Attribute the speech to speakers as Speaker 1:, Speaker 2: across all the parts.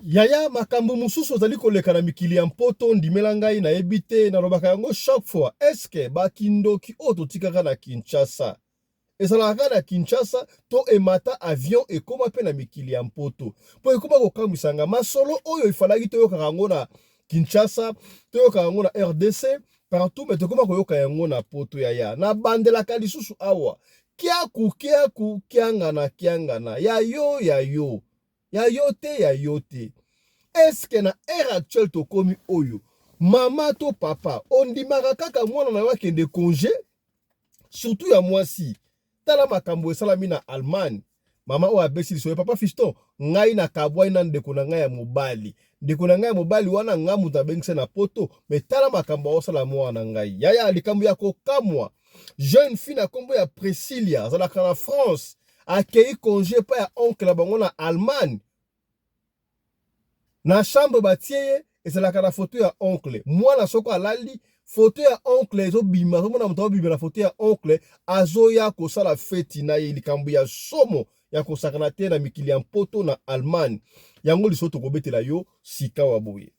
Speaker 1: Yaya makambo mususu ozali koleka na mikili ya mpoto ndimela ngai na ebite na lobaka yango chaque fois. Eske bakindoki oyo totikaka na Kinshasa ezalaka na Kinshasa to emata avion ekoma mpe na mikili ya mpoto po ekoma kokambwisanga masolo oyo ifalaki toyokaka yango na Kinshasa, toyokaka yango na RDC partout, mais tokoma koyoka yango na poto yaya na bandelaka lisusu awa kiaku kiangana ya yo te. Eske na ère actuelle tokomi oyo mama to papa ondimaka kaka mwana na wakende congé, surtout ya mwasi tala makambo esalami na Allemagne. Mama oyo abesi liso papa fiston ngai na kabwai na ndeko na ngai ya mobali, ndeko na ngai ya mobali wana nga mutu abengise na poto, me tala makambo osala mwana ngai yaya likambo ya kokamwa jeune fille na kombo ya Priscilla azalaka na France akei congé pa ya oncle na bango na Allemagne. Na chambre batie ye ezalaka na photo ya oncle, mwana soko alali photo ya oncle ezobima, mona moto obima na photo ya oncle azoya kosala feti na ye likambo ya somo ya kosakana te na mikili ya mpoto na Allemagne. Yango liso tokobetela yo sika wa boye.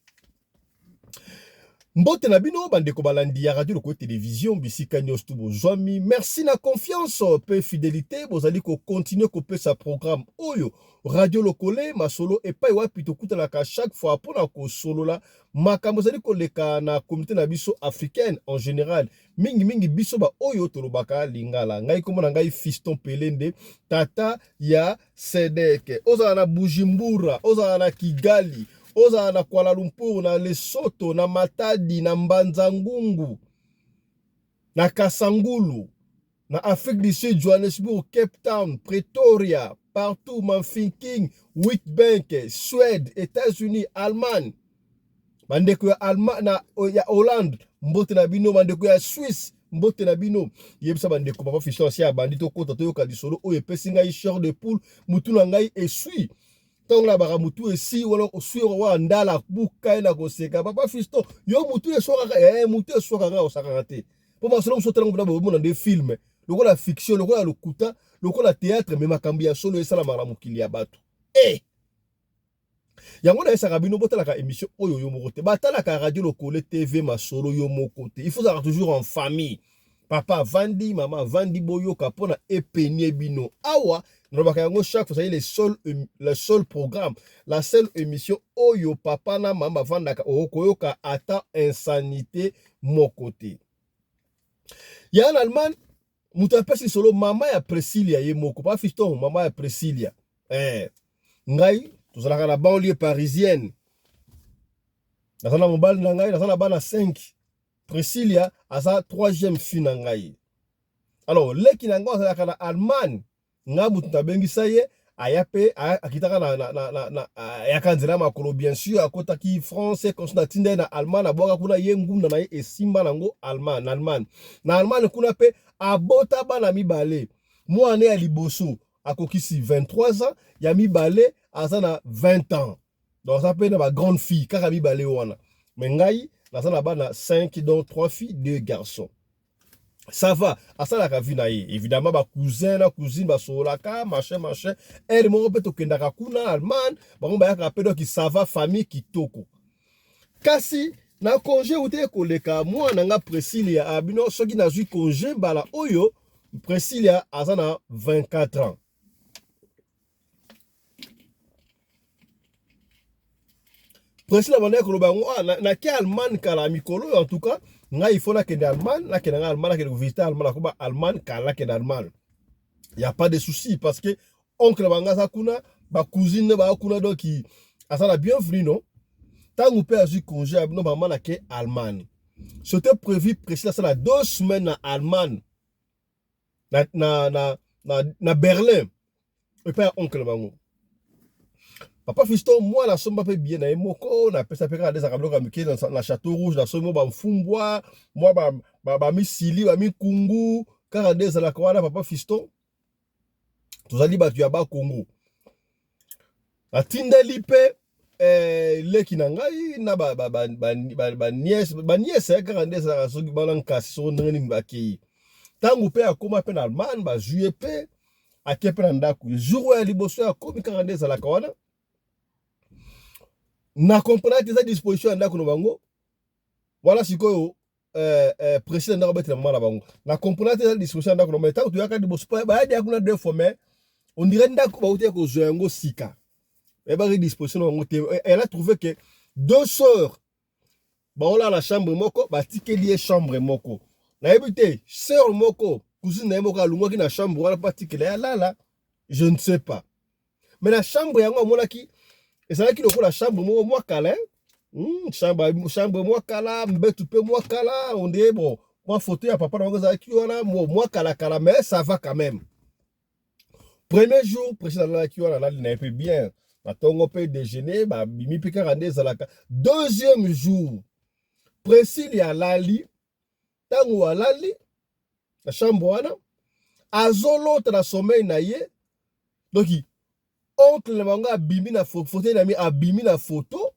Speaker 1: Mbote na bino bandeko balandi ya radio loko télévision bisika nyos tu bozwami. Merci na confiance pe fidélité bozali ko continuer ko pesa programme oyo radio lokole masolo epai wapi tokutalaka chaque fois pona ko solola makambo zali koleka na communauté na biso africaine en général. Mingi biso ba oyo tolobaka lingala. Ngai komona ngai Fiston Pelende tata ya Sedeke. Ozala na Bujumbura, ozala na Kigali, ozala na Kuala Lumpur, na Lesotho, na Matadi, na Mbanzangungu, na Kasangulu, na Afrique du Sud, Johannesburg, Cape Town, Pretoria, partout, Manfinking, Witbank, Suède, États-Unis, Allemagne, bandeko ya Allemagne, ya Hollande, mbote na bino, bandeko ya Suisse, mbote na bino, yebisa bandeko papa Fiston si abandito kota toyoka lisolo oyo pesi ngai chair de poule, mutu na ngai esui. Tant la baramutu esi wala osui wa ndala buka na koseka papa Fiston yo mutu eswaka mutu eswaka nga osaka te po masolo msotela ngona bo na des films lokola fiction lokola lokuta lokola théâtre mais makambi ya solo esala mara mukili ya bato yango na esaka bino botalaka émission oyo yo moko te batalaka radio lokole TV masolo yo moko te. Il faut être toujours en famille, papa vandi mama vandi boyoka pona epenie bino awa. Chaque fois, le seul programme, la seule émission oyo papa na mama vandaka okoyoka ata insanité mon côté. Ya en Allemagne, muta pesi solo mama ya Priscilla ye moko pa Fiston mama ya Priscilla. Ngai tozalaka na banlieue parisienne. Nazana mobali na ngai, nazana bana 5. Priscilla asa 3e fille na ngai. Alors, leki na ngai azalaka na Allemagne. Nga mutu tabengisa ye ayape akitaka na yakanzela makolo bien sûr akotaki français constant tinde na allemand aboka kuna ye ngunda na ye esimba nango allemand na allemand kuna pe abota bana mibale mwana ya liboso akokisi 23 ans ya mibale azana 20 ans donc ça peut na ba grande fille kaka mibale wana mais ngai nazana bana 5 dont 3 filles 2 garçons. Ça va, à ça la ravina évidemment ba cousin na cousine ba solaka machin elle mo peut to kenda kuna Allemagne ba ngomba ya rappeler ki ça va famille kitoko kasi na congé ute koleka mwana nga Priscilla abino soki na zui congé bala oyo Priscilla azana 24 ans. Priscilla bana ko ba na ki Allemagne kala mikolo en tout cas. Nga il faut la kende Allemagne, la kende Allemagne, la kende visiter Allemagne, la Allemagne, la kende Allemagne. Il y a pas de souci parce que oncle banga sakuna, ba cousine ba kuna donc qui ça la bienvenue non. Tant ou père eu congé abno maman la ke Allemagne. C'était prévu précis ça la 2 semaines en Allemagne. Na Berlin. Et pas oncle bango. Papa Fiston, moi, la somme pas bien na moko, na pesa peka des arablo kamike na Château Rouge, na somme ba mfumbwa, moi ba mi sili, ba mi kungu, car des la kwa papa Fiston. Tozali ba tu ba Congo. A tindeli pe leki na ngai na ba nièce car des la so balanka so ndeni mbaki. Tangu pe akoma pe na Allemagne ba juillet pe akepe na ndaku. Jour ya liboso ya komi car des la kwa na comprendre que ça disposition ndako no bango voilà sikoyo président ndako betela mama na bango na comprendre que ça disposition ndako no mais tant que tu yaka di bospa ba ya kuna deux fois mais on dirait ndako ba uti ko zoyango sika et ba disposition bango te elle a trouvé que deux sœurs ba on la chambre moko ba tikeli chambre moko na ebité sœur moko cousine na moko alungwa ki na chambre wala pas tikeli là je ne sais pas mais la chambre yango monaki et ça qui la chambre moi kala chambre moi kala mbetu pe moi kala on dit bon moi photo ya papa na ça qui wana moi kala mais ça va quand même premier jour président la qui wana là un peu bien na tongo pe déjeuner ba bimi pika rande zalaka deuxième jour président ya lali tango alali la chambre wana azolo na sommeil na ye donc oncle na bango abimi na photo na mi abimi na photo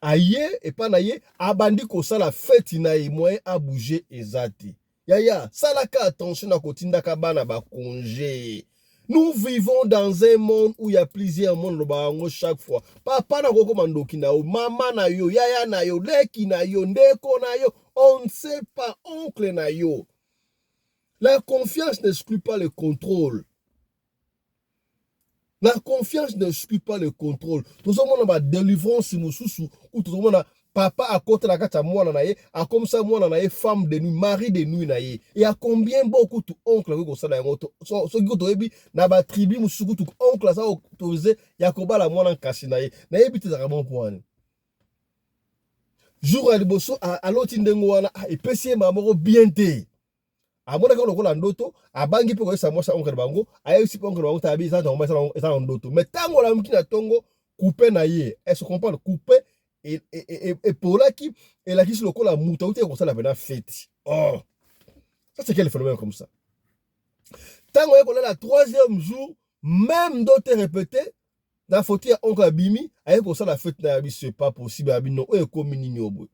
Speaker 1: aye et pas na ye abandi ko sala fête na ye moyen a bouger ezati yaya salaka attention na kotinda ka bana ba congé. Nous vivons dans un monde où il y a plusieurs mondes chaque fois. Papa na koko mandoki na yo, maman na yo, yaya na yo, leki na yo, ndeko na yo, on ne sait pas, oncle na yo. La confiance n'exclut pas le contrôle. La confiance n'exclut pas le contrôle. Tout le monde a délivrance mususu ou tout le monde a papa à côté de la carte à moi naye, a comme ça moi naye femme de nuit, mari de nuit naye. Et à combien beaucoup tout oncle ko ça na ngoto. So ko to ebi na ba tribu musuku tout oncle ça autorisé yakoba la moi na kasi naye. Na ebi te za bon point. Jour à liboso à l'autre ndengo wana et pesi mamoro bien te. Amona ka lokola ndoto abangi pe ko sa moi sa oncle bango ayi si oncle bango tabi ça donc ça ndoto mais tango la mkina tongo couper na ye est ce qu'on parle couper et pour là qui et là qui sur le col la mouta ou comme ça la bena fête oh ça c'est quel phénomène comme ça tango ko la troisième jour même d'autres répété na photo ya oncle abimi ayi ko ça la fête na bi c'est pas possible abino o e ko minini obwe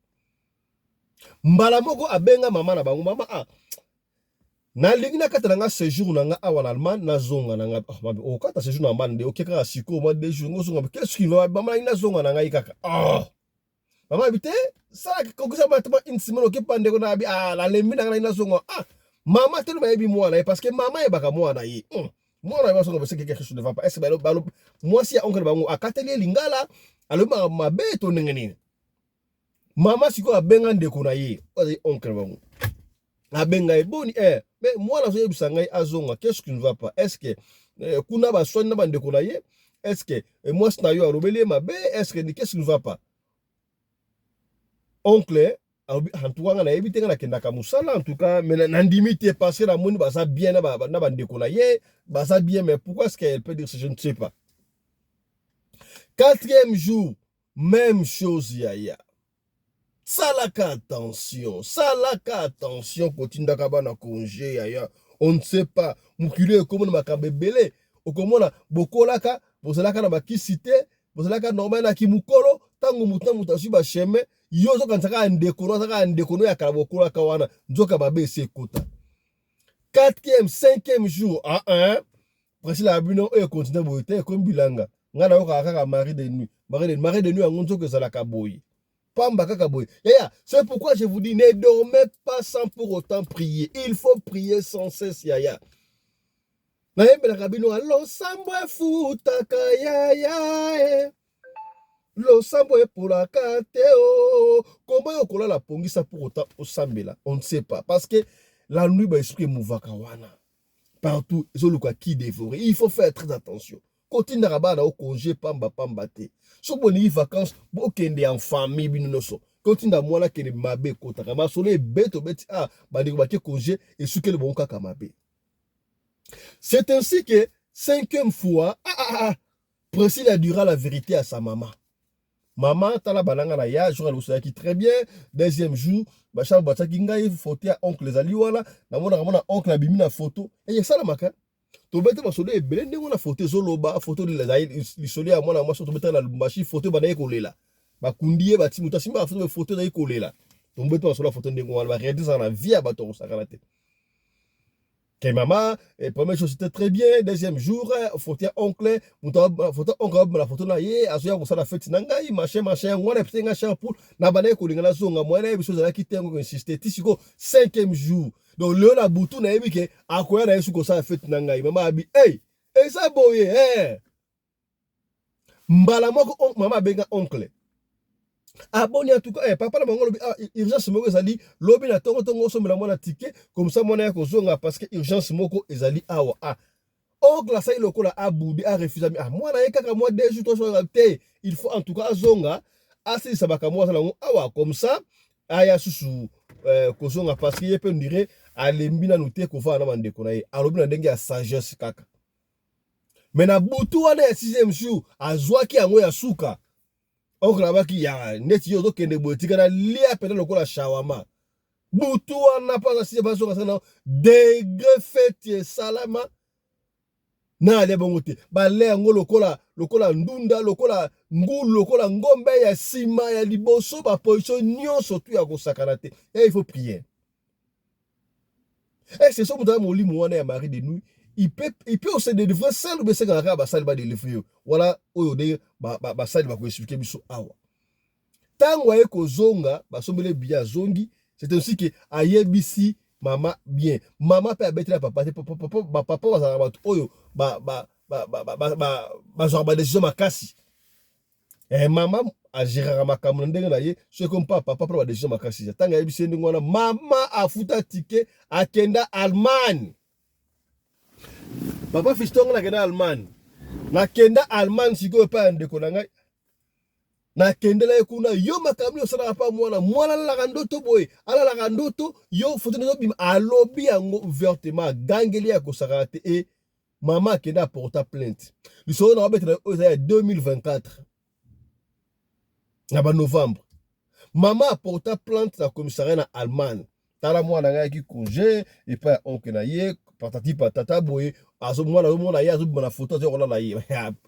Speaker 1: mbala moko abenga mama na bango mama na lingi na kata nga séjour na nga awa na Allemagne na zonga na nga o kata séjour na Allemagne o keka siko moi deux jours zonga qu'est-ce qui va mama ina zonga na nga ikaka mama habité ça ko ça ba tama une semaine ke pande ko na bi la lembi na nga ina zonga mama tellement yebi moi na parce que mama e baka moi na ye moi na ba zonga parce que quelque chose ne va pas est-ce que moi si oncle bango akateli lingala alo ma beto ngeni mama siko abenga ndeko na ye oncle bango abenga eboni mais moi la zoye bisangai azonga qu'est-ce qui ne va pas est-ce que kuna ba soigner ba ndeko na ye est-ce que moi sna yo arobeli mabe est-ce que qu'est-ce qui ne va pas oncle en tout cas na ebitenga na kenda ka musala en tout cas mais na ndimité parce que la moni ba ça bien na ba ndeko na ye ba ça bien mais pourquoi est-ce qu'elle peut dire je ne sais pas quatrième jour même chose yaya salaka attention kotinda kabana congé yaya on ne sait pas mukile comme makabebele okomona bokolaka bozalaka na bakisite bozalaka normal na kimukolo tango mutasu ba chemin yozo kansaka ndeko no ya kala bokolaka wana nzoka babe se kota quatrième cinquième jour précis la bino e continue boite comme bilanga ngana yo kaka mari de nuit angonzo que zalaka boyi. C'est pourquoi je vous dis, ne dormez pas sans pour autant prier. Il faut prier sans cesse, yaya. L'ensemble futaka yaya. L'ensemble pour la kateo. Comment on la pongisa pour autant au sambela? On ne sait pas. Parce que la nuit, bah, esprit mouvaka wana. Partout, qui dévore. Il faut faire très attention. Continue à rabattre au congé, pamba te. So boni vacances, bokende en famille binoso. Continue à moi là que mabe kota. Kama solo beto beti bandi ko congé et suke le bon kaka mabe. C'est ainsi que cinquième fois, Priscille a dira la vérité à sa maman. Maman tala balanga na ya jour le qui très bien. Deuxième jour, bachar bataki ngai photo à oncle les aliwala, na mona oncle abimi na photo. Et ça la maka. To bete masolo ebele ndenge na photo zoloba photo de la lisoli ya mwana mwasi to bete na lumbashi photo bana ekolela bakundi ye bati muta simba photo na ekolela to bete masolo photo ndenge wana ba réaliser na vie ya bato ko sakala te Que maman, première chose c'était très bien, deuxième jour, photo oncle, photo oncle la photo na ye, azoya ko sala fête na ngai, machin ngwana pete nga shampoo, na bana ko linga na zonga mwana biso za ki tengo ko insister tisiko cinquième jour. Donc le na butu na yebi ke akoya na yesu ko sala fête na ngai, maman abi, hey, ça boye, mbala moko maman benga oncle. Ah bon, en tout cas, papa, urgence moko ezali lobi na tongo so mela mwana ticket comme ça mwana ko zonga parce que urgence moko ezali awa. Ah, oncle ça il lokola abubi a refusé mwana ye kaka moi 2 jours 3 jours te, il faut en tout cas zonga asi sabaka moi ça awa comme ça aya susu ko zonga parce que ye peut dire alembi na nuté ko fa na mandeko na ye alobi na ndenge ya sagesse kaka. Mais na butu wana ya 6e jour azwaki yango ya suka. Oncle abaki ya neti yo kende botika na lia pena lokola shawama. Butu wana pa si ba so sana degré fête salama. Na ale bongote. Ba le ngo lokola ndunda lokola ngulu lokola ngombe ya sima ya liboso ba position nyonso tu ya kosakana te. Et il faut prier. Et c'est ça mon molimo wana ya mari de nuit. Il peut aussi délivrer seul ou c'est quand ba sali ba délivrer. Voilà oyo de ba sali ba ko expliquer biso awa. Tango aye ko zonga ba sombele biya zongi, c'est ainsi que ayebisi mama bien. Mama pe abeti na papa papa ba za ba oyo ba zorba décision makasi. Mama a géré makambo ndenge na ye, c'est comme papa ba décision makasi. Tango ayebisi ndenge wana mama afuta ticket akenda Allemagne. Papa fiston na kenda Allemagne. Na kenda Allemagne siko pa ndeko na ngai. Na kendela ekuna yo makambo osala pa mwana la ndoto boy. Ala la ndoto yo foto no bim alobi yango ouvertement gangeli ya kosaka te et maman kenda porta plainte. Le soir na obeta o 2024. Na ba novembre. Maman porta plainte na commissariat na Allemagne. Tala mwana ngai ki congé et pas oncle na ye patati patata boy azo mwana ya azo bona photo zo na ye.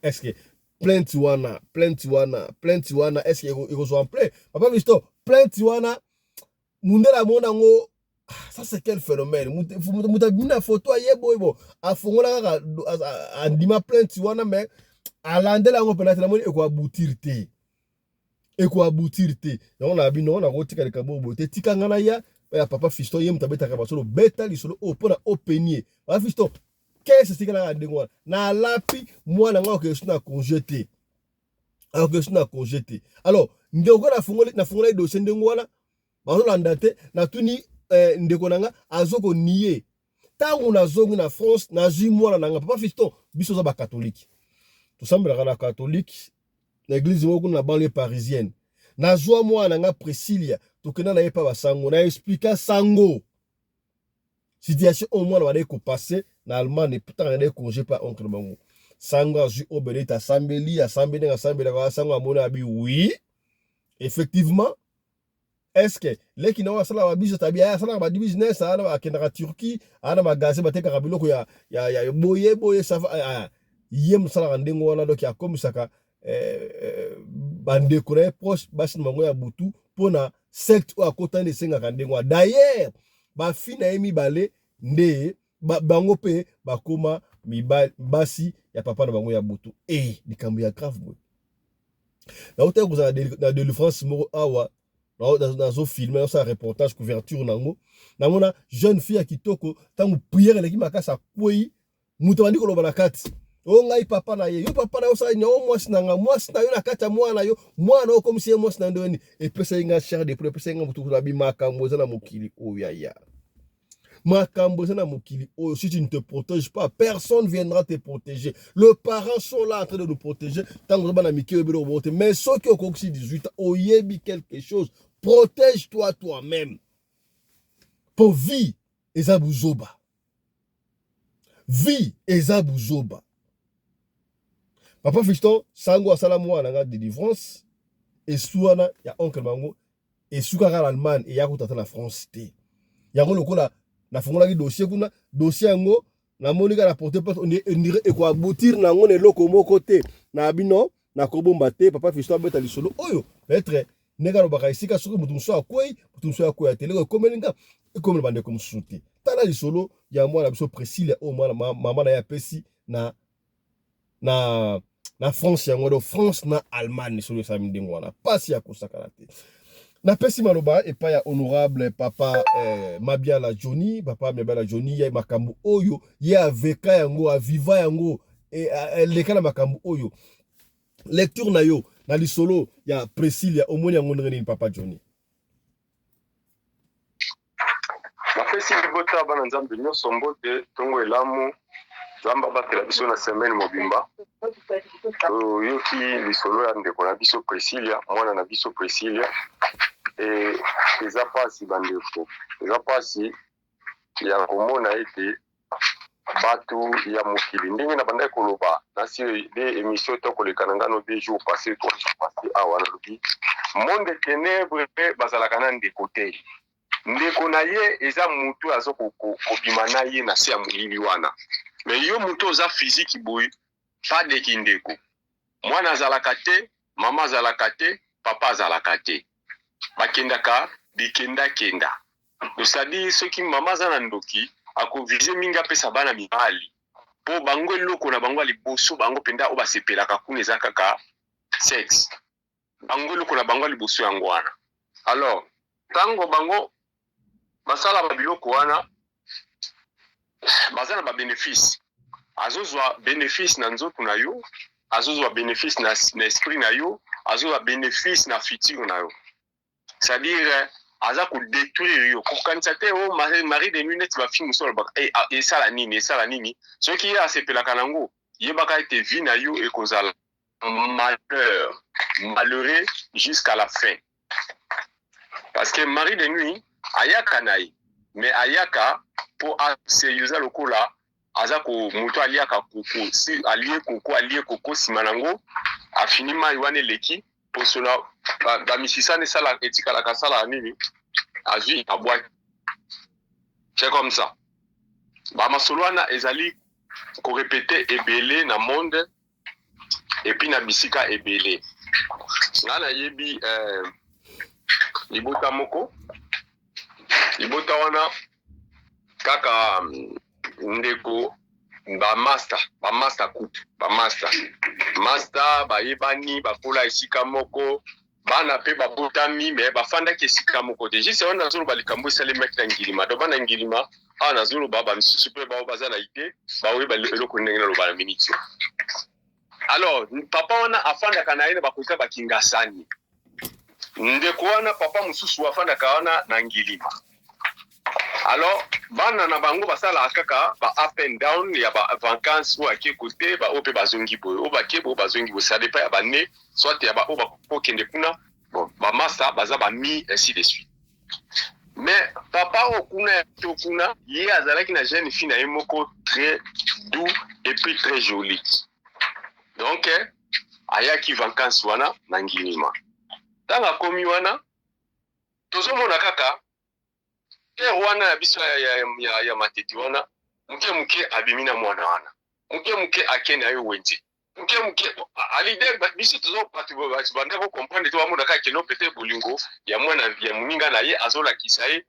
Speaker 1: Est-ce que plainte wana est-ce que il reçoit en plein papa visto plainte wana mundela mona ngo ça c'est quel phénomène mutabina photo ye boy bo afongola kaka andima plainte wana mais alandela ngo penalty na moni eko aboutir te donc na bino na kotika le kabo bote tikanga na ya papa fisto ye mutabeta ka basolo beta lisolo opona openier papa fisto qu'est-ce que c'est na ndengwa na lapi mwana nga ko suna conjeté alors que suna conjeté alors ndeko na fongola dossier ndengwa bazo landate na tuni ndeko nanga azoko nier tangu na zongi na France na zui mwana nanga papa fiston biso za ba catholique tout semble la catholique l'église moko na banlieue parisienne na zwa mwana nga Priscilla tokena na yepa basango na expliquer sango situation au moins va ko passer na Allemagne pourtant na congé pas oncle bango sango azu obelita sambeli ka sango amona abi oui effectivement est-ce que les qui n'ont sala ba biso tabia sala ba business ana ba kenda Turquie ana magasin ba teka biloko ya boye ça va yem sala ndengo wana donc ya comme saka bande ko proche basi mango ya butu pona secte o akota ne senga kandengo d'ailleurs ba fina emi balé nde bango pe bakoma basi ya papa na bango ya butu likambo ya grave boy na hôtel vous na délivrance moko awa dans un film dans un reportage couverture nango na mona jeune fille ya kitoko tangu prière leki makasa kwei muto bandi ko loba na kati o ngai papa na ye yo papa na yo sa nyo mwasi na yo na kati ya mwana yo mwana o comme si mwasi na ndoni et pesa inga cher de plus pesa inga mutu ko bi makambo za na mokili o ya makambo za na mokili o si tu ne te protèges pas personne viendra te protéger. Les parents sont là en train de nous protéger tant que na miki obelo bote mais ceux qui ont 18 ans o yebi quelque chose protège-toi toi-même pour vie ezabuzoba papa fiston sango asala mwana nga délivrance et suana ya oncle bango et sukaka l'Allemagne et ya kutata na France te yango lokola na fongola ki dossier kuna dossier yango na monika na porter porte on dirait e ko aboutir na ngone loko moko te na bino na kobomba te papa fiston beta lisolo oyo être nega lobaka isika soki mutu muso akwei mutu muso akwei atele ko komelinga e komela bande comme souté tala lisolo ya mwana biso Priscilla o mwana mama na ya pesi na France yango do France na Allemagne solo sa mindingo wana pasi ya kosakana te. Na pesi maloba epa ya honorable papa Mabiala Johnny, papa Mabiala Johnny ya makambu oyo ya aveka yango aviva yango lekala makambu oyo lecture na yo na lisolo ya Priscilla omoni yango ndenge papa Johnny.
Speaker 2: Napesi libota bana nzambe nyonso mbote tongo elamu zamba batela biso na semaine mobimba yoki lisolo ya ndeko na biso Priscilla mwana na biso Priscilla eza pasi bandeko eza pasi ya komona ete batu ya mokili ndenge na bandai koloba nasi de émission tokolekana ngano 2 jours passés awa nalobi monde ténèbre bazalaka na ndeko te ndeko na ye eza mutu azo kobima na ye na se ya molili wana mais yo mutu oza physique boy pas de kindeko mwana azalaka te mama azalaka te papa azalaka te bakendaka bikenda c'est-à-dire soki mama aza na ndoki akovize mingi apesa bana mibali po bango eloko na bango liboso bango penda o basepelaka kuna eza kaka sexe bango eloko na bango liboso yango wana alors tango bango basala babiloko wana baza na babénéfice azozwa bénéfice na nzoto na yo azozwa bénéfice na esprit na yo azozwa bénéfice na futur na yo c'est-à-dire aza kodétruire yo kokanisa te o mari de minutes bafi musolo baka esala nini soki ye asepelaka nango yebaka ete vie na yo ekozala malheureux jusqu'à la fin parce que mari de nuit ayaka na ye mais ayaka po aseyuza lokola aza ko moto aliaka koko si alie koko sima nango afini mai wana eleki po sona bamisisane sala etikalaka sala nini azwi abwaki c'est comme ça bamasolo wana ezali korepete ebele na monde epi na bisika ebele nga nayebi libota moko libota wana kaka ndeko bamaster coupe bamaster bayebani bakola esika moko bana pe babotami me bafandaki esika moko te juste wana nazolo balikambo esalemaki na ngilima do bana ngilima awa nazolo baba misusu mpe bao baza na ite baoyeba eloko ndenge naloba na minitio alors papa wana afandaka na ye na bakoka bakingasani ndeko wana papa mosusu afandaka wana na ngilima alors bana na bango basala kaka ba up and down ya ba vacances ou akie côté ba ope bazongi boyo o bakebo bazongi bo ça dépend ya bane soit ya ba o bakokende kuna bon ba masa baza ba mi ainsi de suite mais papa okuna tokuna ye azalaki na jeune fille na ye moko très doux et puis très jolie donc ayaki vacances wana na ngilima tanga komi wana tozomona kaka wana ya biso ya mateti wana muke abimina mwana wana muke akene ayo wenje muke alide biso tozo patu banda ko comprendre to amona ka keno pete bolingo ya mwana ya muninga na ye azola kisaye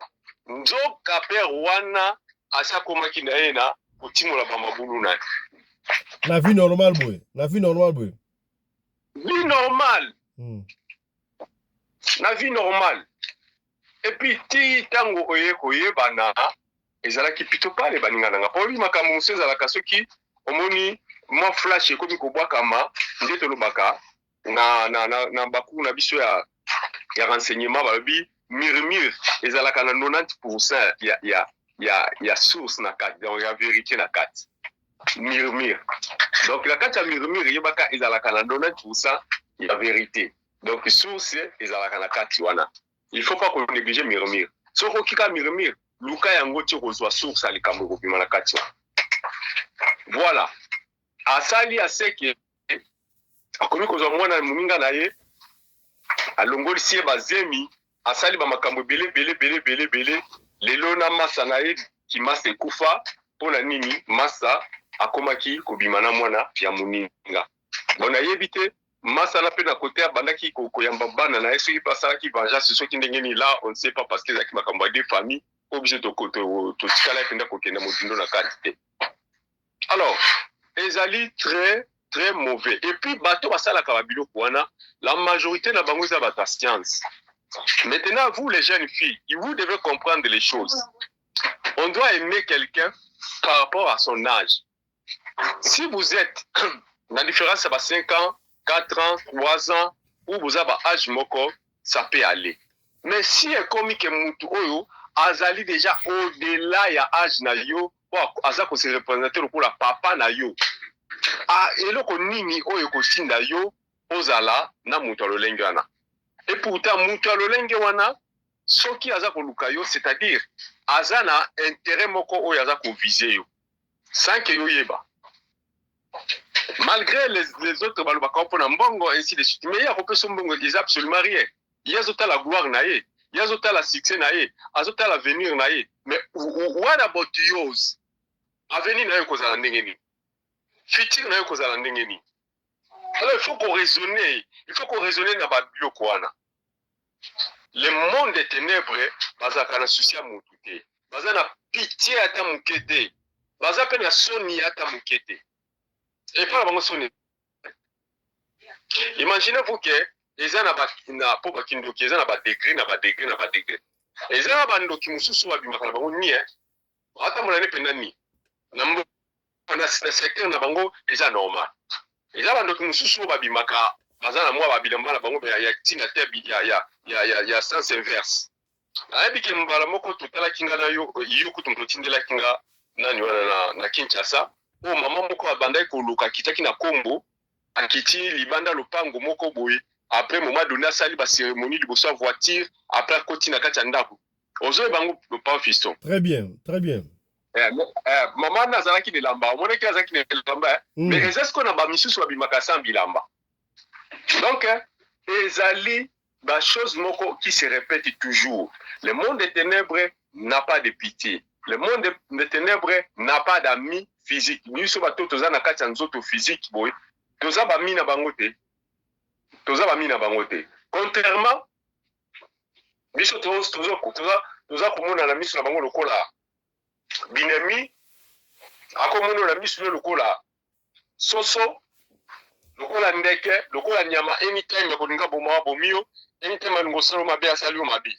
Speaker 2: nzoka père wana asa komaki na ye na kutimola ba mabulu
Speaker 1: na vie normale boy vie normale
Speaker 2: na vie normale et puis ti tango oyebana ezalaki pito pale baningana nga po makambo muso ezalaka soki omoni mwa flash ekomi kobwakama nde tolobaka na baku na biso ya renseignement balobi murmure ezalaka na 90% ya source na kati donc ya vérité na kati murmure donc la kati ya murmure yebaka ezalaka na 90% ya vérité donc source ezalaka na kati wana il faut pas qu'on néglige murmure soko kika murmure luka yango ti kozwa source alikambo kopima na kati voilà asali aseke akomi kozwa mwana muninga na ye alongolisi ye bazemi asali bamakambo bele lelo na masa na ye kimasa ekufa mpona nini masa akomaki kobima na mwana ya muninga bona yebi te masala pe na côté abandaki koyamba bana na soki basalaki vengeance soki ndenge ni là on ne sait pas parce que ezalaki makambo ya deux familles obligé de tikala penda kokenda motindo na kati. Alors, ezali très très mauvais. Et puis bateau basala kababilo kwana, la majorité na bango za bata science. Maintenant vous les jeunes filles, vous devez comprendre les choses. On doit aimer quelqu'un par rapport à son âge. Si vous êtes la différence c'est 5 ans, 4 ans, 3 ans ou vous avez âge moko, ça peut aller. Mais si un comique mutu oyo azali déjà au-delà ya âge na yo, aza ko se représenter pour la papa na yo. Ah eloko nini oyo ko sinda yo ozala na mutu lolenge wana. Et pourtant mutu lolenge wana soki aza ko luka yo, c'est-à-dire aza na intérêt moko oyo aza ko viser yo. Sans que yo yeba. Malgré les autres balobaka pour mbongo ainsi de suite, mais il y a un mbongo qui est absolument rien. Il y a la gloire naïe, il y a la succès naïe, il y a l'avenir naïe. Mais what about yours? Avenir naïe kozala ndengeni, futur naïe kozala ndengeni. Alors il faut qu'on raisonne na babio kwana. Le monde des ténèbres, bazaka na souci à mutute, bazana na pitié ata mukete, baza pe na soni ata mukete. Et pas avant sonner. Imaginez-vous que les gens na po bakindoki, les gens na degré. Les gens na ndoki mususu wa bimaka bango ni ata monane penani. Na secteur na bango déjà normal. Les gens ndoki mususu ba bimaka bazana mwa ba bilamba na bango ya tina te ya sens inverse. Ayabi ke mbala moko totala kinga na yo kutumto tindela kinga nani wana na Kinshasa. Oh maman moko abandai koluka kitaki na kombo akiti libanda lopango moko boye après moment donné sali ba cérémonie liboso voiture après koti na kati ndako ozo bango pas fiston.
Speaker 1: Très bien, très bien.
Speaker 2: Maman nazalaki de lamba on ki azaki de lamba mais est-ce qu'on a ba misusu ba bimaka sans bilamba. Donc ezali ba chose moko qui se répète toujours. Le monde des ténèbres n'a pas de pitié. Le monde des ténèbres n'a pas d'amis physiques. Nous sommes tous toza na kati nzoto physique boy. Toza ba mina bangote. Contrairement biso toza komona na miso na bango lokola binemi akomona na miso lokola soso lokola ndeke lokola nyama anytime ya kolinga boma bomio anytime ngosalo mabe asalio mabe.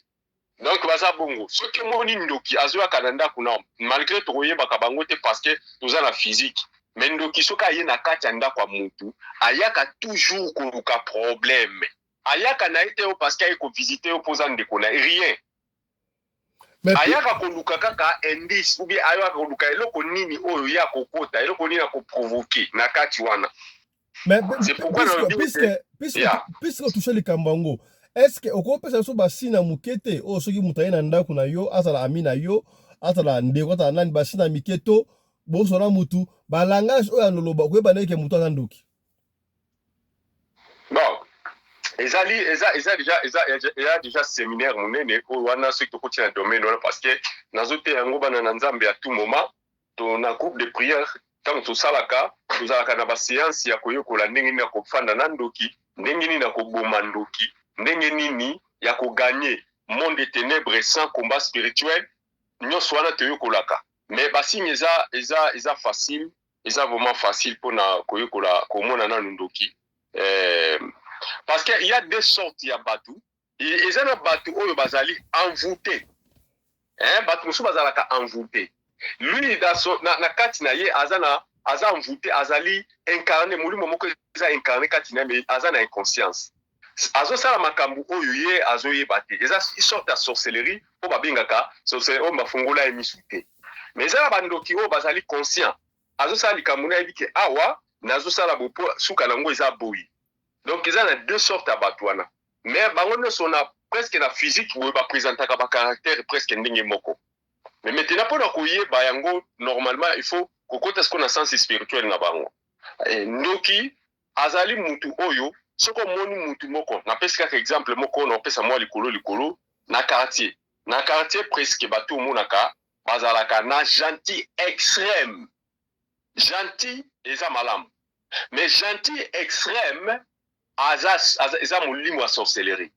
Speaker 2: Donc baza bongo soki moni ndoki azoya kananda kuna malgré tokoyeba ka bangote parce que toza na physique mais ndoki soka ye na kati anda kwa mutu ayaka toujours koluka problème ayaka na ete o parce qu'il ko visiter opposant ndeko na rien mais ayaka koluka kaka indice ou bien ayaka koluka eloko nini oyo ya kokota eloko nini ya ko provoquer na kati wana.
Speaker 1: Mais c'est pourquoi puisque toucher les kambango. Est-ce que au compte so basina mukete o soki mutaye na ndako na yo azala amina yo azala ndeko ata nani basina miketo bo sona mutu ba langage oya noloba ko ebana ke mutu ndoki.
Speaker 2: Bon, eza déjà séminaire munene o wana soki to kotina domaine wana parce que nazote yango bana na nzambe à tout moment to na groupe de prière tant to salaka na ba séance ya koyokola ndenge ni na kofanda na ndoki ndenge ni na koboma ndoki. Ndenge nini ya ko gagner monde des ténèbres sans combat spirituel nyonso wana toyokolaka mais basigne eza facile eza vraiment facile pour na koyokola komona na ndoki parce que il y a deux sortes ya batu eza na batu oyo bazali envoûté batu musu bazalaka envoûté lui na kati na ye aza envoûté azali incarné molimo moko eza incarné kati na mais aza na inconscience. Azo sala makambu oyo ye azo yebate eza sorte ya sorcellerie po babingaka sorcellerie o mafungola emisute mais eza bandoki o bazali conscient azo sala likambu na yebike awa nazo sala bopo suka nango eza boyi. Donc eza na deux sortes ya batwana mais bango nyonso na presque na physique boye ba présentaka ba caractère presque ndenge moko mais maintenant pour na koyeba yango normalement il faut kokota ce qu'on a sens spirituel na bango ndoki azali mutu oyo soko moni mutu moko na pesi kaka exemple moko na pesa mwa likolo na quartier presque batu monaka bazalaka na gentil extrême gentil eza malamu mais gentil extrême eza molimo ya sorcellerie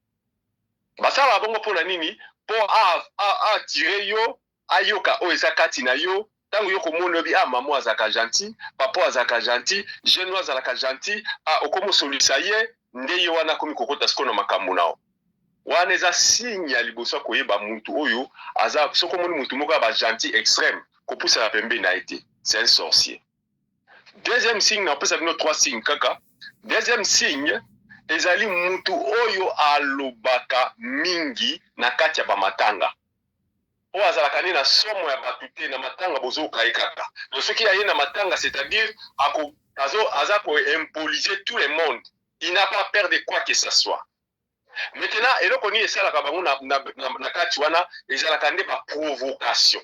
Speaker 2: basala bongo pona nini po a tirer yo ayoka o eza kati na yo tango yo komona bi maman azaka gentil papa azaka gentil jeune azaka gentil okomo solisa ye nde yo wana komi kokota siko na makambo nao wana eza signe ya liboso koyeba muntu oyo aza soko moni muntu moko ba gentil extrême kopusa na pembe na été c'est un sorcier. Deuxième signe na pesa bino trois signes kaka. Deuxième signe ezali muntu oyo alobaka mingi na kati ya ba matanga. O azalaka ni na somo ya batute na matanga bozo kai kaka. Donc ce qui a na matanga c'est-à-dire azako impoliser tout le monde. Il n'a pas peur de quoi que ce soit. Maintenant eloko ni esalaka bango na kati wana ezalaka nde ba provocation.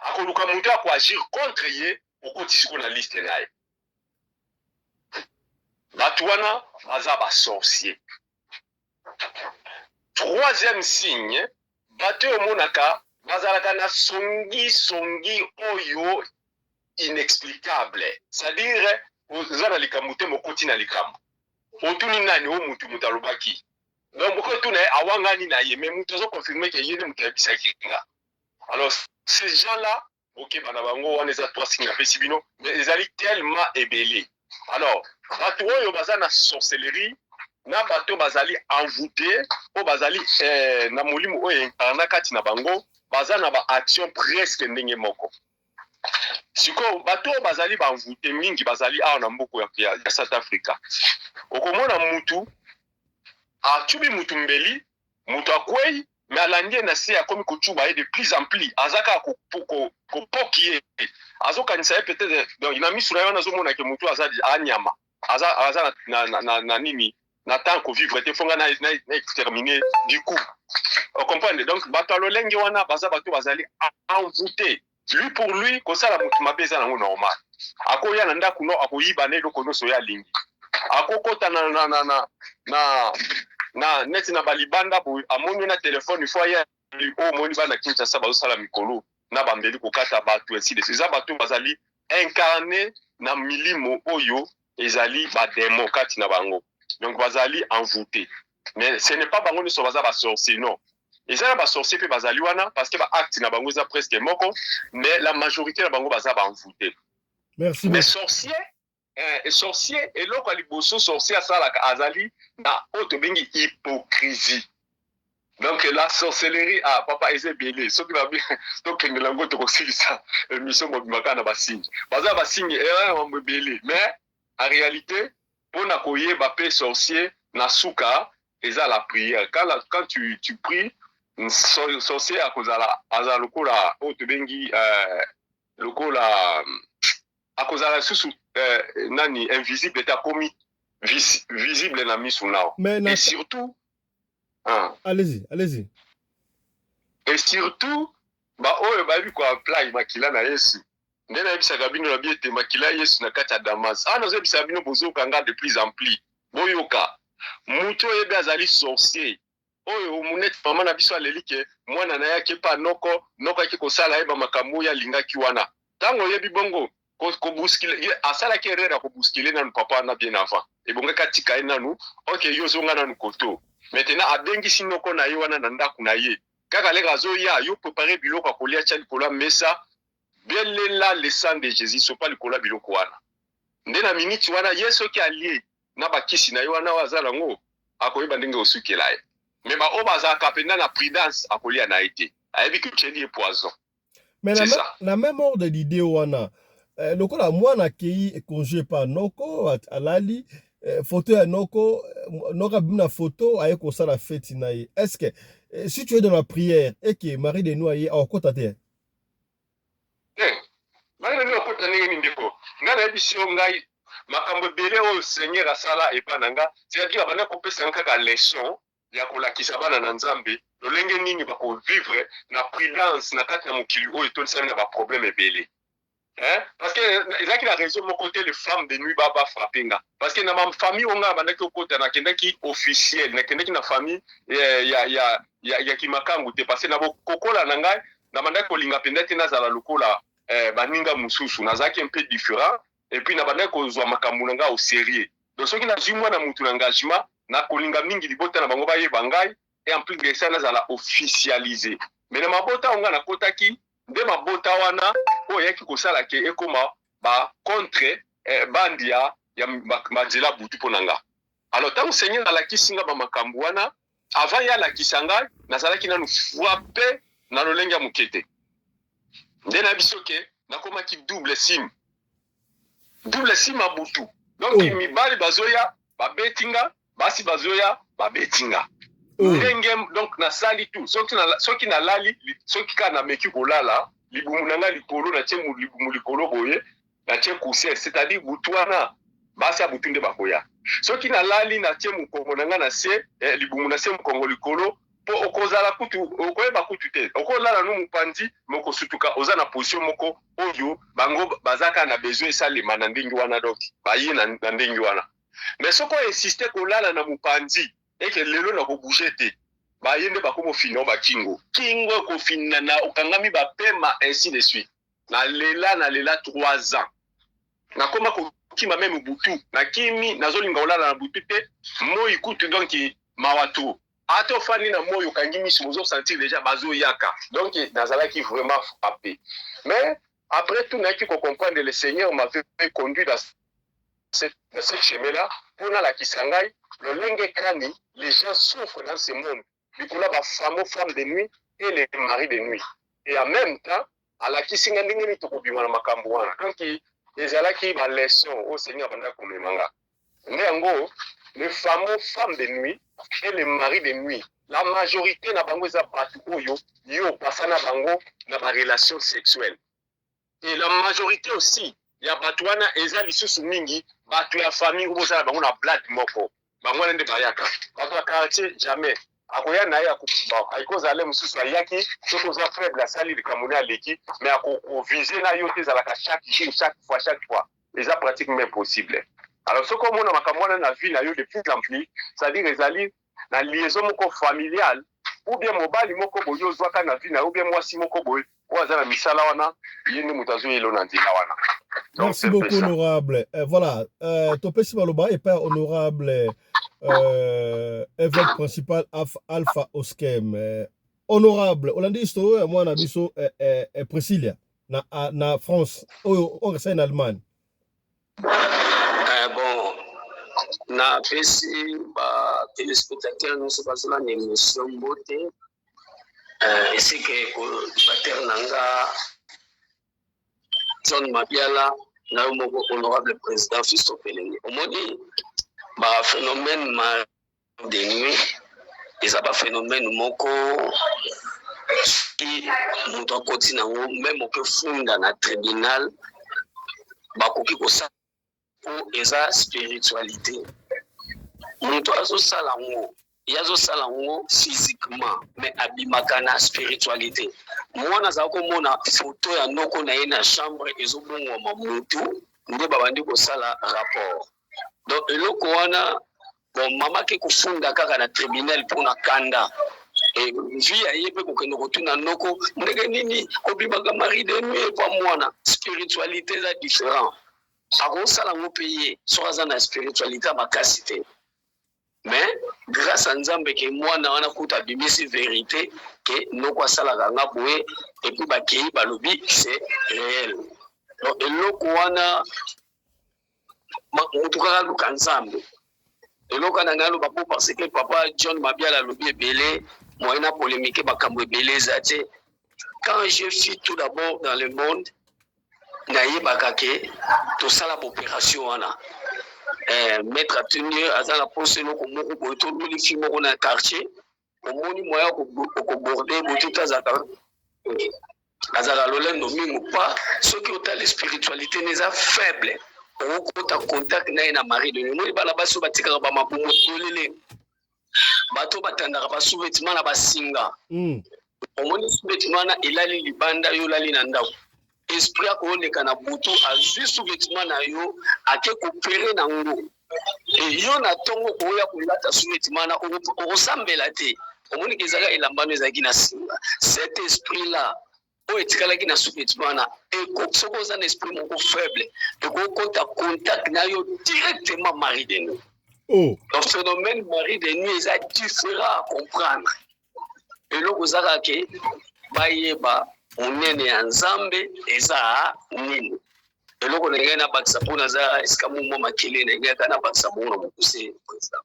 Speaker 2: Akoluka muntu ako agir contre ye okotisi na liste na ye. Batu wana baza ba sorcier. Troisième signe, batu omonaka bazalaka na songi oyo inexplicable. C'est-à-dire ozana likambo te mokoti na likambo. Otuni nani o mutu mutalobaki. Donc beaucoup tout na awangani na ye mais mutu zo confirmer que yene mutu abisa kinga. Alors ces gens-là, OK banabango wana eza trois signes apesi bino, mais ils allaient tellement ébélés. Alors, batu oyo baza na sorcellerie, na batu bazali envoûté, o bazali na molimo oyo incarna kati na bango, baza na ba action presque ndenge moko. Siko batu bazali ba envoûté mingi bazali awa na mboko ya South Africa. Okomona mutu atubi mutu mbeli, mutu akwei mais alandie na se akomi kochuba de plus en plus azaka ko pokie azokanisa ye peut-être donc ina misura yana zomona ke mutu azali anyama aza na nini na temps ko vivre te fonga na exterminer du coup on comprend donc batalo lengi wana baza bato bazali envoûté lui pour lui ko sala mutu mabeza nango normal akoya na ndaku no akoyiba ne loko no so ya lingi akokota na neti na balibanda bo amoni na telefone fo ya o moni bana kinta sa bazo sala mikolo na bambeli kokata batu ainsi de ces batu bazali incarné na milimo oyo ezali ba démon kati na bango donc bazali envoûté mais ce n'est pas bango ni so baza ba sorcier non ezala ba sorcier pe bazali wana parce que ba acte na bango za presque moko mais la majorité na bango baza ba envoûté.
Speaker 1: Merci.
Speaker 2: Mais sorcier sorcier et loko liboso sorcier asalaka azali na auto bengi hypocrisie. Donc la sorcellerie papa eze belé soki ba donc ngelango to kosilisa mission mobimaka na basingi baza basingi belé mais en réalité pona koyeba pe sorcier na suka eza la prière quand tu pries sorcier akozala azala lokola auto bengi lokola akozala susu nani invisible eta komi visible na misu nao. Et surtout
Speaker 1: allez-y
Speaker 2: et surtout ba oyo babi ko apply makila na Yesu ndena yebisaka bino na biete makila Yesu na kati ya Damas ana zebisa bino bozo kanga de plus en plus boyoka muto yebe azali sorcier oyo munet mama na biso alelike mwana na yake pa noko yake kosala yeba makambo ya lingaki wana tango yebi bongo ko buskile asala ke rera ko buskile na papa na bien avant et bonga katika nanu OK yo zonga nanu koto maintenant abengi sinoko na yo wana na ndaku na ye kaka le gazo ya yo préparer biloko kolia tcha likola mesa belela le sang de Jésus so pas likola biloko wana ndena minute wana yeso ki allié na bakisi na yo wana wazala ngo akoyeba ndenge osukela ye mais ba obaza kapenda na prudence akolia na été ayebi que cheli est poison.
Speaker 1: Mais la même ordre d'idée wana lokola mwana kei congé pa noko alali photo ya noko bina photo aye ko sala fête na ye. Est-ce que si tu es dans la prière et que Marie de nous aye akota te
Speaker 2: Marie de nous akota ndenge ndeko ngana ebisio ngai makambo belé o Seigneur asala epananga c'est-à-dire bana kopesa kaka leçon ya kolakisa bana na Nzambe lolenge nini bako vivre na prudence na kati ya mokili oyo tolisana na ba problème ebelé. Parce que ils ont la raison mon côté les femmes de nuit baba frappenga parce que dans ma famille on a bandaki okota na kendaki officiel na kendaki na famille ya kimakangu te parce que na bokokola na ngai na bandaki kolinga pendaki na zala lokola baninga mususu nazaki un peu différent et puis na bandaki kozwa makambu na ngai au sérieux donc soki na zimwa na mutu na engagement na kolinga mingi libota na bango baye bangai et en plus de ça na zala officialisé mais na mabota on a na kotaki nde mabota wana oyo yaki kosala ke ekoma ba contre bandi ya manzela butu mpo na nga. Alors ntango seigneur alakisi nga bamakambo wana avant ye alakisa ngai nazalaki nanu frappe na lolenge ya moke te. Nde na biso ke nakomaki double sim ya butu. Donc mibali bazoya babetinga, basi bazoya babetinga. Ndenge donc nasali tout soki nalali soki ka na meki kolala libumu nanga likolo na tie libumu likolo boye na tie coussin, c'est-à-dire butu wana basi ya butu nde bakoya. Soki nalali na tie mukongo nanga na se libumu na se mukongo likolo po okozala kutu okoyeba kutu te okolala no mupanzi moko sutuka oza na position moko oyo bango bazaka na besoin esalema na ndenge wana donc baye na ndenge wana. Mais soko insister kolala na mupanzi eke lelo na kobouger te baye nde bakomo fina bakingo kingo ko fina na okangami bapema ainsi de suite na lela 3 ans nakoma kokima même butu na kimi nazolinga olala na butu te moi kutu donc mawatu ate ofani na moi okangi miso bozo sentir déjà bazo yaka donc nazalaki vraiment frappé. Mais après tout naki ko comprendre le Seigneur m'avait conduit dans cette chemin-là pour la kisangai le lingue krani. Les gens souffrent dans ce monde. Du coup, là, les femmes de nuit et les maris de nuit. Et en même temps, à la kisinga ndenge to kobima na makambo wana. Donc ezala ki ba leçon au Seigneur banda komemanga. Ndengo les femmes de nuit et les maris de nuit. La majorité na bango za batu oyo yo pasana bango na ba relation sexuelle. Et la majorité aussi ya batu wana eza lisusu mingi batu ya famille oza bango na blood moko. Bangwana nde bayaka bato ya quartier jamais akoya na ya kuba aikoza ale mususu ayaki soko za faible asali likamoni aleki mais ako viser na yo te zalaka chaque fois les pratiques même possible. Alors soko mona makamwana na vie na yo de plus en plus, c'est-à-dire ezali na liaison moko familiale ou bien mobali moko boyo zwaka na vie na ou bien mwasi moko boyo oza na misala wana yende mutazo yelo na ndila wana.
Speaker 1: Merci beaucoup, honorable. Voilà, Topesi Maloba et père honorable évêque principal Alpha Oskem. Honorable, on a dit que moi, on a dit que Priscilla, na France, on est en Allemagne.
Speaker 3: Bon, na pesi ba téléspectateurs nous se passons dans l'émission beauté. Et c'est que bater nanga John Mabiala na honorable président Fisto Peleni. Au moins ba phénomène de nuit, et ça pas phénomène moko qui nous doit continuer même au que funda na tribunal ba koki ko sa pour esa spiritualité. Nous doit zo sala ngo yazo sala ngo physiquement mais abimaka na spiritualité. Moi naza ko mona photo ya noko na ye na chambre ezobongo mamutu nde babandi ko sala rapport. Donc eloko wana bon mama ke kufunda kaka na tribunal pour na kanda et via yebe ko kendo kotuna noko ndenge nini obimaka mari de nuit pa mwana spiritualité là différent ako sala ngo payer soza na spiritualité makasi te. Mais grâce à Nzambe que moi na wana kuta bimisi vérité que noko sala nga boye et puis ba kei ba lobi c'est réel. Donc eloko wana mutuka luka Nzambe eloko na ngalo bapo parce que papa John Mabiala lobi ebele moyena polémique bakambo ebele zate. Quand je suis tout d'abord dans le monde nayebaka ke to sala opération wana maître tenir azala poste loko moko boye to luli fi moko na quartier omoni moya ko border botuta zaka azala lolendo mingu pas ceux qui ont la spiritualité n'est pas faible. On a contact na mari de nous bala baso batika ba mabumu tolele bato batandaka ba sous-vêtements na basinga omoni sous-vêtements na ilali libanda yo lali na ndako esprit ko leka na butu azwi sous-vêtements na yo ake kopere na ngo et yo na tongo ko ya kulata sous-vêtements na o sambela te omoni kezaka elambano ezaki na singa cet esprit là o etikalaki na sous-vêtements na et soko za esprit moko faible et ko konta contact na yo directement mari de nous. Donc phénomène mari de nuit est différent à comprendre. Et là vous avez que bayeba monene ya nzambe eza nini eloko na ngai na bakisa mpona za esika momo makele na ngai kana bakisa bongo na mokuse président.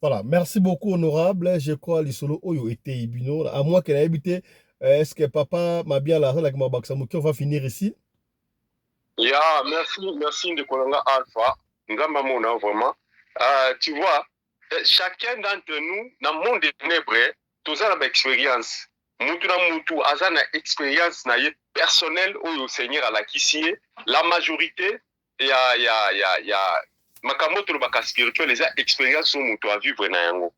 Speaker 1: Voilà, merci beaucoup honorable. Je crois lisolo oyo était ibino. À moi qu'elle a habité, est-ce que papa m'a bien la avec ma baksamuki, on va finir ici.
Speaker 2: Yeah, merci de Kolanga Alpha. Ngamba mona vraiment. Tu vois, chacun d'entre nous dans le monde des ténèbres, tous a une expérience. Mutu na mutu aza na expérience na ye personnel oyo Seigneur ala kisie. La majorité ya makambo to baka spirituel les expérience so mutu a vivre na yango.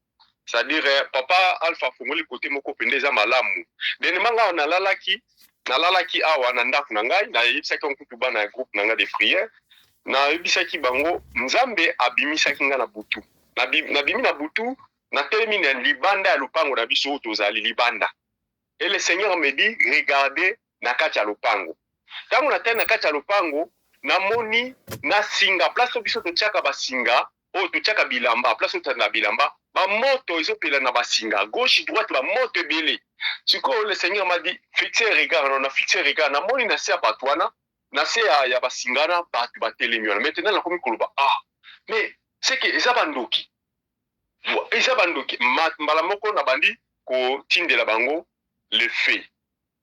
Speaker 2: C'est-à-dire papa Alpha fongoli côté moko pendeza malamu. Denemanga na lalaki awa na ndaku na ngai na yebisaki nkutu bana groupe na ngai de prière na yebisaki bango nzambe abimisaki nga na butu na bimi na butu na telemi na libanda ya lupango na biso tozali libanda et le Seigneur me dit regardez na kati ya lupango tango na tena kati ya lupango na moni na singa place biso totiaka basinga o totiaka bilamba place tana bilamba ba moto ezopela na basinga gauche droite ba moto ebele. Le Seigneur m'a dit, fixez regard, on a fixé regard. Na moni na se ya batwana, na se ya basingana, batu batelemi. Maintenant na komi koloba, mais c'est que eza bandoki. Eza bandoki. Mbala moko na bandi ko tindela bango le fait.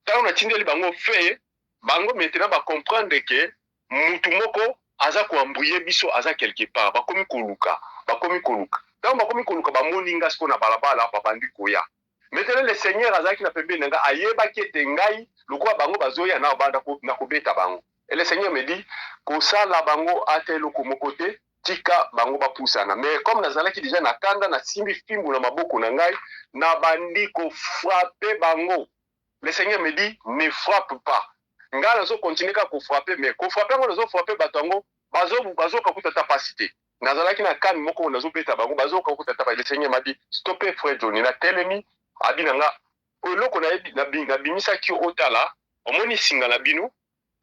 Speaker 2: Tant on a tindeli bango fait, bango maintenant ba comprendre que mutu moko aza ko embrouiller biso aza quelque part. Ba komi koluka. Tant ba komi koluka ba moninga sko na balabala ba bandi koya. Maintenant le Seigneur azaki na pembe nanga ayeba kete ngai lokwa bango bazoya na banda ko na kobeta bango. Et le Seigneur me dit ko sala bango ate loko mokote tika bango ba pusana. Mais comme nazalaki déjà na kanda na simbi fimbu na maboko na ngai na bandi ko frapper bango. Le Seigneur me dit ne frappe pas. Nga nazo continuer ka ko frapper mais ko frapper ngo nazo frapper batango bazo ka kuta capacité. Nazalaki na kan moko nazo beta bango bazo ka kuta capacité. Le Seigneur m'a dit stoppez frère Johnny na telemi abinanga oloko na bimisa ki otala omoni singa na bino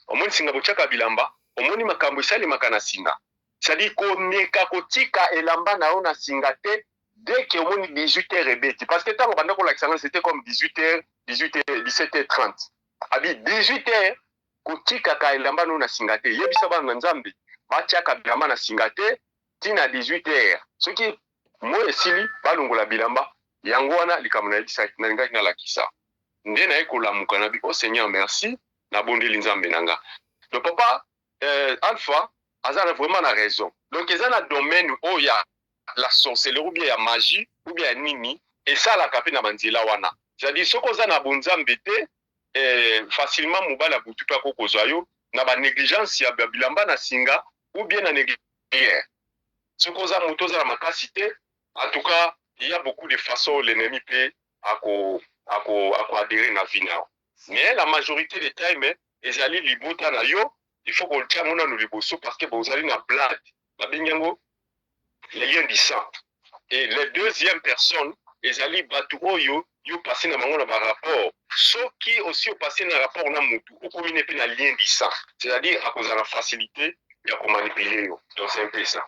Speaker 2: omoni singa bochaka bilamba omoni makambo isali makana singa sadi ko neka kotika elamba na ona singa te dès que omoni 18h ebeti parce que tango banda ko l'accent c'était comme 18h 17h30 abi 18h kotika ka elamba na ona singa te yebisa bana nzambe bachaka bilamba na singa te tina 18h soki mo esili balongola bilamba yango wana likamuna yebisa na ngaki na lakisa nde na ekolamuka na bi oh Seigneur merci na bondeli nzambe nanga. Le papa Alpha azana vraiment na raison. Donc ils ont un domaine où il y a la sorcellerie ou bien la magie ou bien nini et ça la kapé na manzila wana. C'est-à-dire ce qu'on a na bonzambe te facilement mobala butu pa kokozwa yo na ba négligence ya bilamba na singa ou bien na négligence. Ce qu'on a motoza na makasité en tout cas il y a beaucoup de façons l'ennemi peut adhérer na vie na. Mais la majorité des time ils allaient libota na yo il faut qu'on le tient mona no liboso parce que vous allez na blood la binyango les liens du sang et les deuxième personne ils allaient batu oyo yo passer na bango na ba rapport ceux qui aussi ont passé na rapport na mutu au combiner pe na lien du sang c'est-à-dire à cause de la facilité ya ko manipuler yo. Donc c'est un peu ça.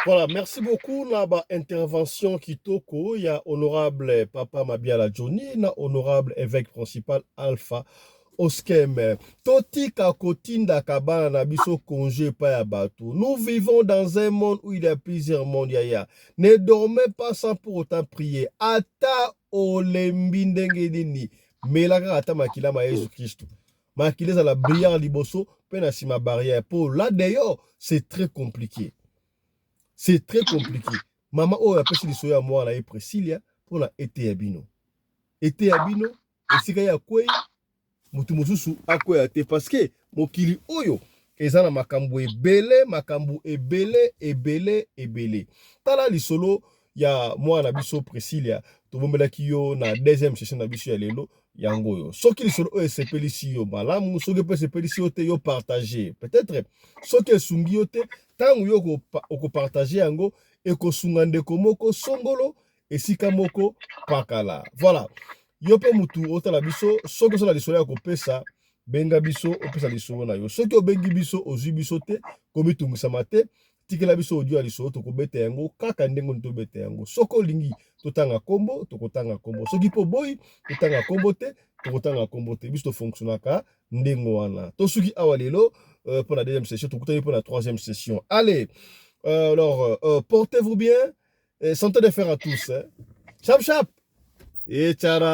Speaker 1: Voilà, merci beaucoup. Na ba intervention kitoko ya honorable Papa Mabiala Johnny na honorable évêque principal Alpha Oskem. Toti kakotinda kabana na biso congé pa ya bato. Nous vivons dans un monde où il y a plusieurs mondes yaya. Ne dormez pas sans pour autant prier. Ata olembi ndenge nini. Melaka ata makila ma Jésus Christ. Makila za la brillard liboso pe na sima barrière. Pour là d'ailleurs, c'est très compliqué. C'est très compliqué. Maman oh apesi lisoya moi na Priscilla pour la été abino. Été abino esika ya kwei mutu mususu akoya te parce que mokili oyo ezana makambo ebele. Tala lisolo ya moi na biso Priscilla to bombelaki yo na deuxième session na biso ya lelo yango yo. Soki lisolo oyo sepelisi yo malamu soki pe sepelisi yo te yo partager. Peut-être soki esungi yo te tango yo ko partager yango ekosunga ndeko moko songolo esika moko pakala. Voilà. Yo pe mutu otala biso soki osala lisolo ya kopesa benga biso opesa lisolo na yo. Soki obengi biso ozwi biso te komitungisa mate tikela biso audio aliso tokobeta yango kaka ndenge tobeta yango soko lingi totanga kombo tokotanga kombo soki po boy totanga kombo te tokotanga kombo te biso fonctionnaka ndenge wana to soki awa lelo pour la deuxième session tokutani pour la troisième session allez alors portez-vous bien et santé de fer à tous hein. Chap chap et tchara